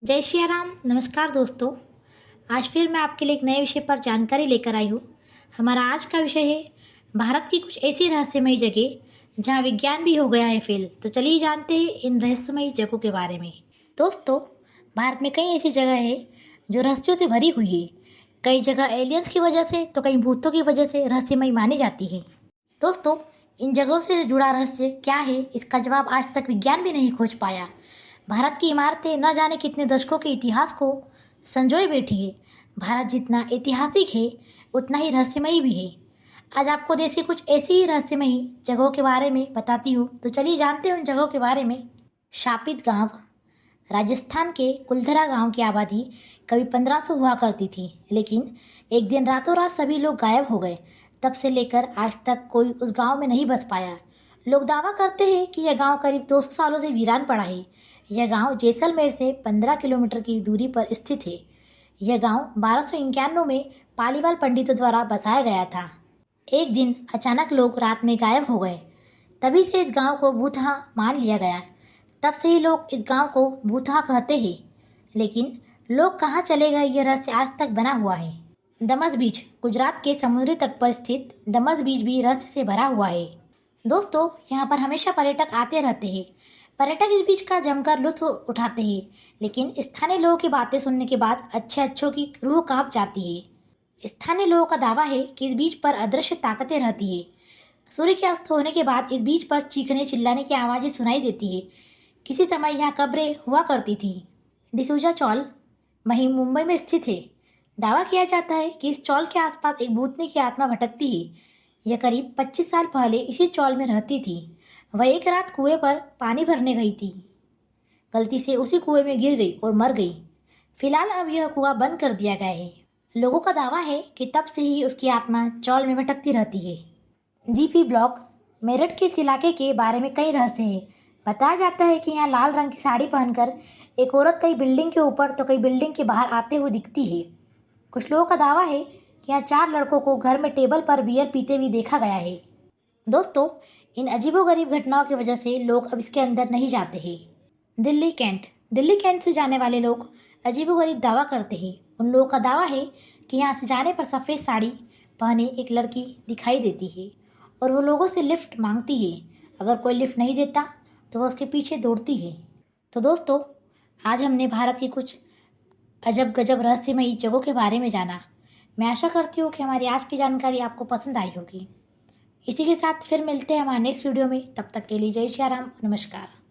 जय श्री राम। नमस्कार दोस्तों, आज फिर मैं आपके लिए एक नए विषय पर जानकारी लेकर आई हूँ। हमारा आज का विषय है भारत की कुछ ऐसी रहस्यमयी जगह जहाँ विज्ञान भी हो गया है फेल। तो चलिए जानते हैं इन रहस्यमयी जगहों के बारे में। दोस्तों, भारत में कई ऐसी जगह है जो रहस्यों से भरी हुई है। कई जगह एलियंस की वजह से तो कई भूतों की वजह से रहस्यमयी मानी जाती है। दोस्तों, इन जगहों से जुड़ा रहस्य क्या है, इसका जवाब आज तक विज्ञान भी नहीं खोज पाया। भारत की इमारतें न जाने कितने दशकों के इतिहास को संजोए बैठी है। भारत जितना ऐतिहासिक है उतना ही रहस्यमयी भी है। आज आपको देश की कुछ ऐसी ही रहस्यमयी जगहों के बारे में बताती हूँ। तो चलिए जानते हैं उन जगहों के बारे में। शापित गांव। राजस्थान के कुलधरा गांव की आबादी कभी 1500 हुआ करती थी, लेकिन एक दिन रातों रात सभी लोग गायब हो गए। तब से लेकर आज तक कोई उस गांव में नहीं बस पाया। लोग दावा करते हैं कि यह गांव करीब 200 सालों से वीरान पड़ा है। यह गांव जैसलमेर से 15 किलोमीटर की दूरी पर स्थित है। यह गांव 1291 में पालीवाल पंडितों द्वारा बसाया गया था। एक दिन अचानक लोग रात में गायब हो गए। तभी से इस गांव को भूतहा मान लिया गया। तब से ही लोग इस गांव को भूतहा कहते हैं। लेकिन लोग कहाँ चले गए, यह रहस्य आज तक बना हुआ है। दमस बीच। गुजरात के समुद्री तट पर स्थित दमस बीच भी रहस्य से भरा हुआ है। दोस्तों, यहाँ पर हमेशा पर्यटक आते रहते हैं। पर्यटक इस बीच का जमकर लुत्फ उठाते हैं, लेकिन स्थानीय लोगों की बातें सुनने के बाद अच्छों की रूह कांप जाती है। स्थानीय लोगों का दावा है कि इस बीच पर अदृश्य ताकतें रहती है। सूर्य के अस्त होने के बाद इस बीच पर चीखने चिल्लाने की आवाज़ें सुनाई देती है। किसी समय यहाँ कब्रें हुआ करती थी। डिसूजा चौल वहीं मुंबई में स्थित है। दावा किया जाता है कि इस चौल के आसपास एक भूतनी की आत्मा भटकती है। यह करीब 25 साल पहले इसी चौल में रहती थी। वह एक रात कुएं पर पानी भरने गई थी। गलती से उसी कुएं में गिर गई और मर गई। फिलहाल अब यह कुआं बंद कर दिया गया है। लोगों का दावा है कि तब से ही उसकी आत्मा चौल में भटकती रहती है। GP block. मेरठ के इस इलाके के बारे में कई रहस्य हैं। बताया जाता है कि यहाँ लाल रंग की साड़ी पहनकर एक औरत कई बिल्डिंग के ऊपर तो कई बिल्डिंग के बाहर आते हुए दिखती है। कुछ लोगों का दावा है कि यहाँ 4 लड़कों को घर में टेबल पर बियर पीते हुए देखा गया है। दोस्तों, इन अजीबोगरीब घटनाओं की वजह से लोग अब इसके अंदर नहीं जाते हैं। दिल्ली कैंट। दिल्ली कैंट से जाने वाले लोग अजीबोगरीब दावा करते हैं। उन लोगों का दावा है कि यहाँ से जाने पर सफ़ेद साड़ी पहने एक लड़की दिखाई देती है और वो लोगों से लिफ्ट मांगती है। अगर कोई लिफ्ट नहीं देता तो वो उसके पीछे दौड़ती है। तो दोस्तों, आज हमने भारत की कुछ अजब गजब रहस्यमयी जगहों के बारे में जाना। मैं आशा करती हूँ कि हमारी आज की जानकारी आपको पसंद आई होगी। इसी के साथ फिर मिलते हैं हमारे नेक्स्ट वीडियो में। तब तक के लिए जय श्री राम, नमस्कार।